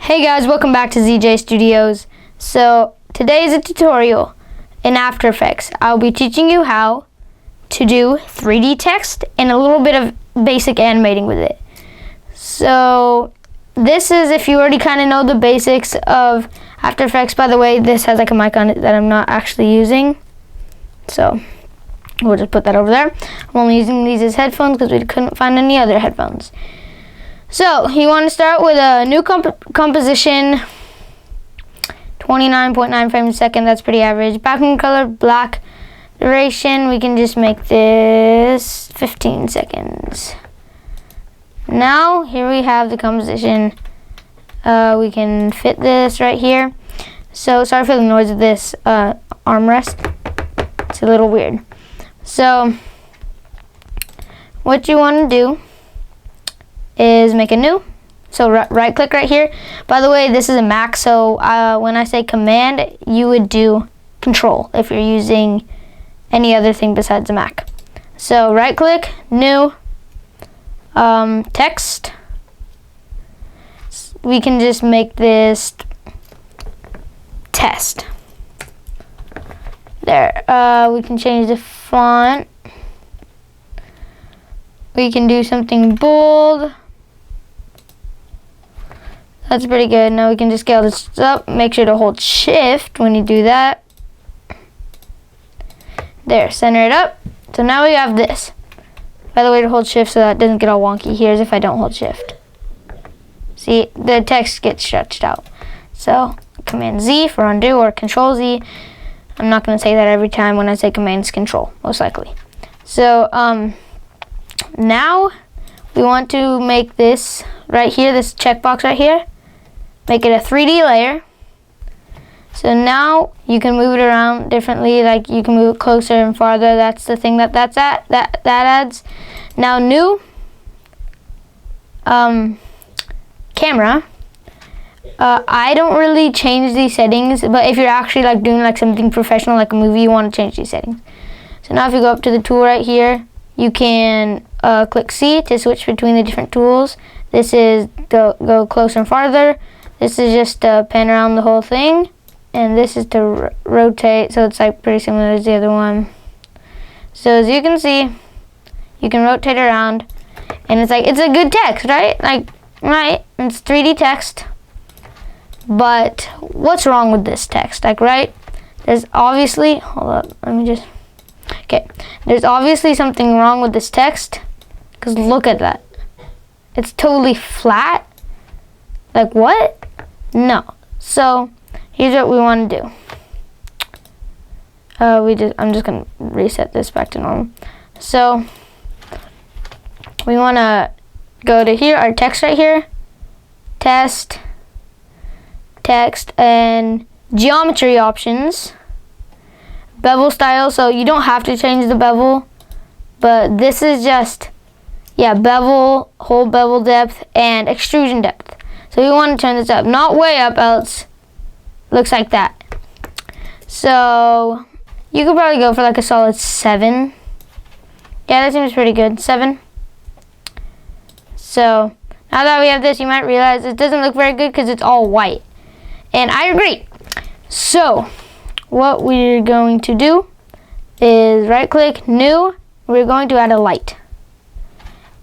Hey guys, welcome back to ZJ Studios. So today is a tutorial in After Effects. I'll be teaching you how to do 3D text and a little bit of basic animating with it. So this is if you already kind of know the basics of After Effects. By the way, this has like a mic on it that I'm not actually using. So we'll just put that over there. I'm only using these as headphones because we couldn't find any other headphones. So you want to start with a new composition, 29.9 frames a second. That's pretty average. Background color, black. Duration, we can just make this 15 seconds. Now here we have the composition. We can fit this right here. So sorry for the noise of this armrest. It's a little weird. So what you want to do is make a new. So right click right here. By the way, this is a Mac, so when I say command, you would do control if you're using any other thing besides a Mac. So right click, new, text. We can just make this test. There. We can change the font. We can do something bold. That's pretty good. Now we can just scale this up. Make sure to hold shift when you do that. There, center it up. So now we have this. By the way, to hold shift so that it doesn't get all wonky. Here's if I don't hold shift. See, the text gets stretched out. So Command Z for undo or Control Z. I'm not going to say that every time. When I say Command, it's Control, most likely. So now we want to make this right here, this checkbox right here, make it a 3D layer. So now you can move it around differently, like you can move it closer and farther. That's the thing that adds. Now new camera. I don't really change these settings, but if you're actually like doing like something professional like a movie, you want to change these settings. So now if you go up to the tool right here, you can click C to switch between the different tools. This is go closer and farther. This is just to pan around the whole thing. And this is to rotate, so it's like pretty similar as the other one. So as you can see, you can rotate around. And it's like, it's a good text, right? Like, right, it's 3D text. But what's wrong with this text? Like, right, there's obviously, hold up, let me just, okay. There's obviously something wrong with this text, because look at that. It's totally flat. Like what? No. So here's what we want to do. I'm just gonna reset this back to normal. So we want to go to here, our text right here, text, and geometry options. Bevel style, so you don't have to change the bevel, but this is just, yeah, bevel, whole bevel depth, and extrusion depth. So you want to turn this up, not way up, else looks like that. So you could probably go for like a solid 7. Yeah, that seems pretty good, 7. So now that we have this, you might realize it doesn't look very good because it's all white. And I agree. So what we're going to do is right click, new, we're going to add a light.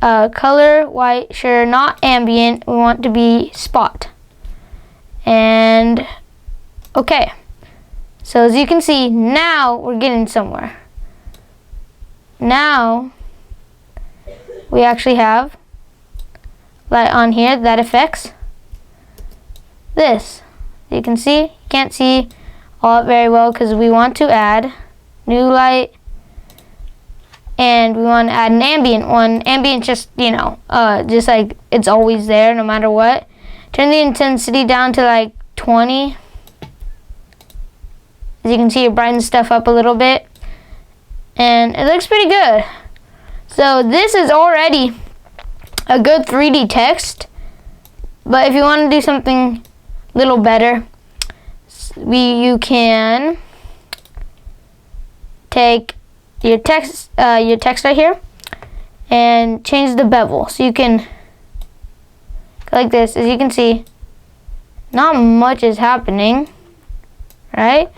Color, white, sure, not ambient, we want to be spot. And okay, so as you can see, now we're getting somewhere. Now we actually have light on here that affects this. You can see, you can't see all very well because we want to add new light, and we want to add an ambient one. Ambient just, you know, just like it's always there no matter what. Turn the intensity down to like 20. As you can see, it brightens stuff up a little bit, and it looks pretty good. So this is already a good 3D text, but if you want to do something a little better, you can take your text right here and change the bevel. So you can go like this. As you can see, not much is happening, right?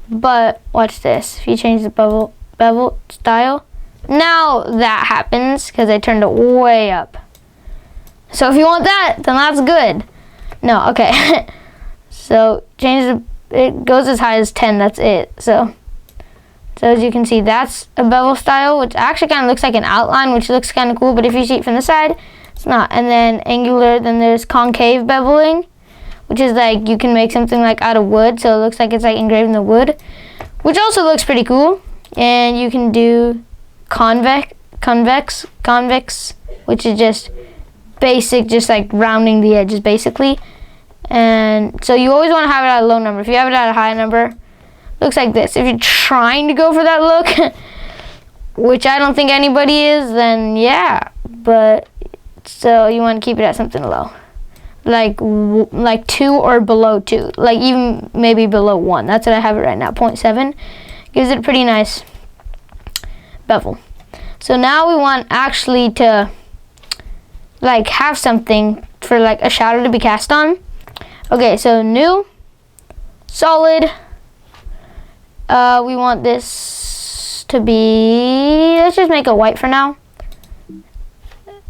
But watch this. If you change the bevel style, now that happens because I turned it way up. So if you want that, then that's good. No, okay. So it goes as high as 10, that's it. So as you can see, that's a bevel style, which actually kind of looks like an outline, which looks kind of cool, but if you see it from the side, it's not. And then angular, then there's concave beveling, which is like you can make something like out of wood, so it looks like it's like engraved in the wood, which also looks pretty cool. And you can do convex, which is just basic, just like rounding the edges basically. And so you always want to have it at a low number. If you have it at a high number, looks like this. If you're trying to go for that look, which I don't think anybody is, then yeah. But so you want to keep it at something low, like 2 or below 2, like even maybe below 1. That's what I have it right now. 0.7 gives it a pretty nice bevel. So now we want actually to like have something for like a shadow to be cast on. Okay, so new, solid. We want this to be, let's just make it white for now.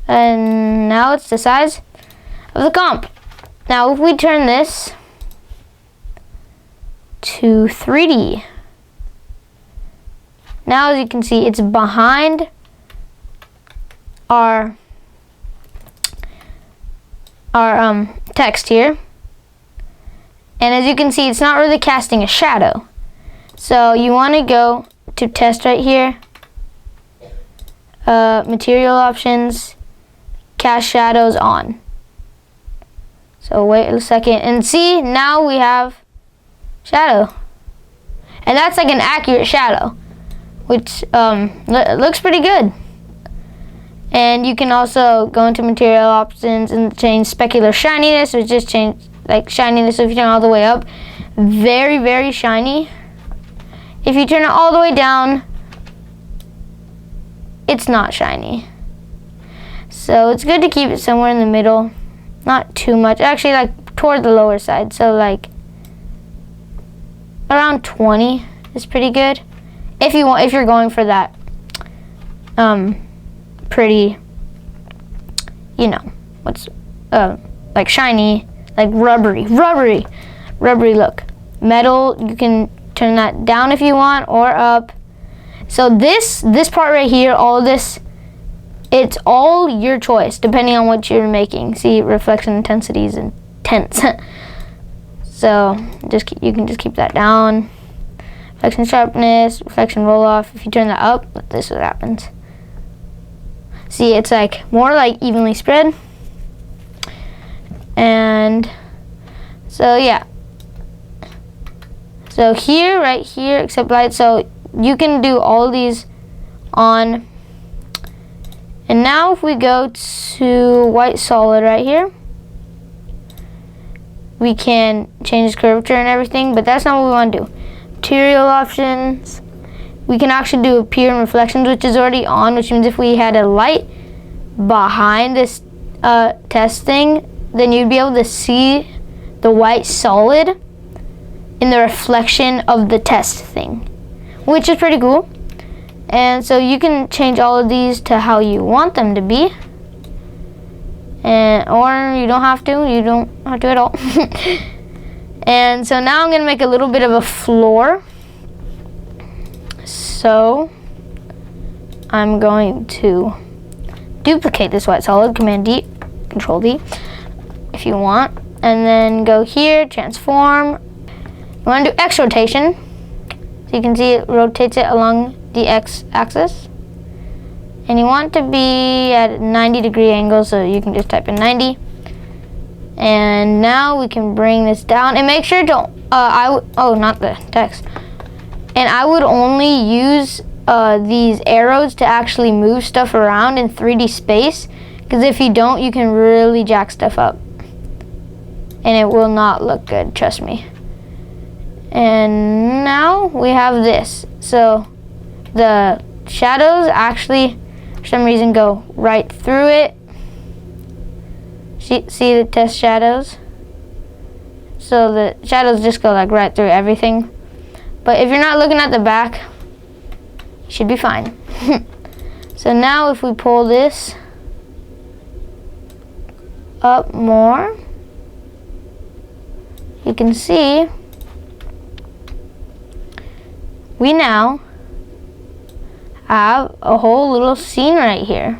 And now it's the size of the comp. Now if we turn this to 3D, now as you can see, it's behind our text here. And as you can see, it's not really casting a shadow. So you want to go to test right here, material options, cast shadows on. So wait a second and see, now we have shadow. And that's like an accurate shadow, which looks pretty good. And you can also go into material options and change specular shininess, which just change like shininess. So if you turn it all the way up, very, very shiny. If you turn it all the way down, it's not shiny. So it's good to keep it somewhere in the middle, not too much. Actually, like toward the lower side. So like around 20 is pretty good. If you're going for that pretty, you know, what's like shiny, like rubbery look. Metal, you can turn that down if you want or up. So this part right here, all of this, it's all your choice depending on what you're making. See, reflection intensity is intense. So you can just keep that down. Reflection sharpness, reflection roll off. If you turn that up, this is what happens. See, it's like more like evenly spread. And so yeah. So here, right here, except light. So you can do all these on. And now if we go to white solid right here, we can change curvature and everything, but that's not what we want to do. Material options. We can actually do appear and reflections, which is already on, which means if we had a light behind this test thing, then you'd be able to see the white solid in the reflection of the test thing, which is pretty cool. And so you can change all of these to how you want them to be, or you don't have to. You don't have to at all. And so now I'm going to make a little bit of a floor. So I'm going to duplicate this white solid, Command D, Control D, if you want, and then go here, transform. You want to do X rotation, so you can see it rotates it along the X axis, and you want to be at a 90-degree angle, so you can just type in 90. And now we can bring this down and make sure to not the text. And I would only use these arrows to actually move stuff around in 3D space, because if you don't, you can really jack stuff up and it will not look good, trust me. And now we have this. So the shadows actually, for some reason, go right through it. See the test shadows? so the shadows just go like right through everything. But if you're not looking at the back, you should be fine. So now if we pull this up more, you can see we now have a whole little scene right here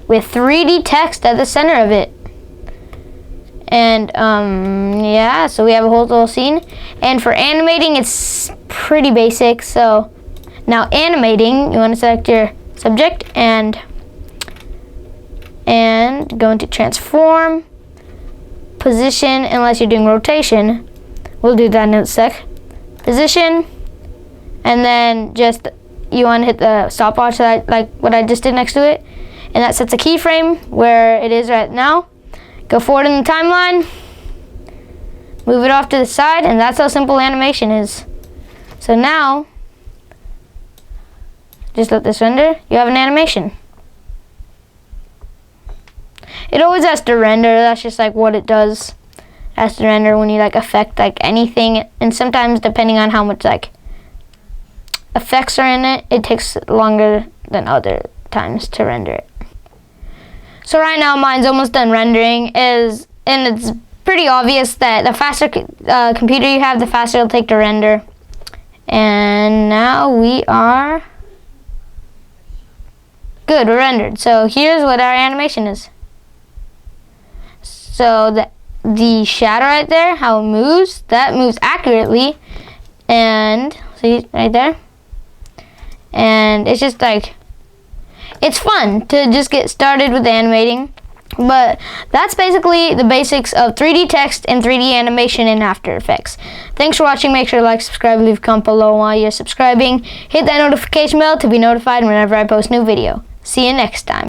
with 3D text at the center of it. And yeah, so we have a whole little scene. And for animating, it's pretty basic. So now animating, you want to select your subject and go into transform, position, unless you're doing rotation. We'll do that in a sec. Position, and then just you want to hit the stopwatch like what I just did next to it, and that sets a keyframe where it is right now. Go forward in the timeline, move it off to the side, and that's how simple animation is. So now, just let this render, you have an animation. It always has to render, that's just like what it does. It has to render when you like affect like anything, and sometimes depending on how much like effects are in it, it takes longer than other times to render it. So right now mine's almost done rendering, and it's pretty obvious that the faster computer you have, the faster it'll take to render. And now we are good, we're rendered. So here's what our animation is. So the shadow right there, how it moves, that moves accurately, and see right there. And it's just like, it's fun to just get started with animating. But that's basically the basics of 3D text and 3D animation in After Effects. Thanks for watching. Make sure to like, subscribe, leave a comment below while you're subscribing. Hit that notification bell to be notified whenever I post a new video. See you next time.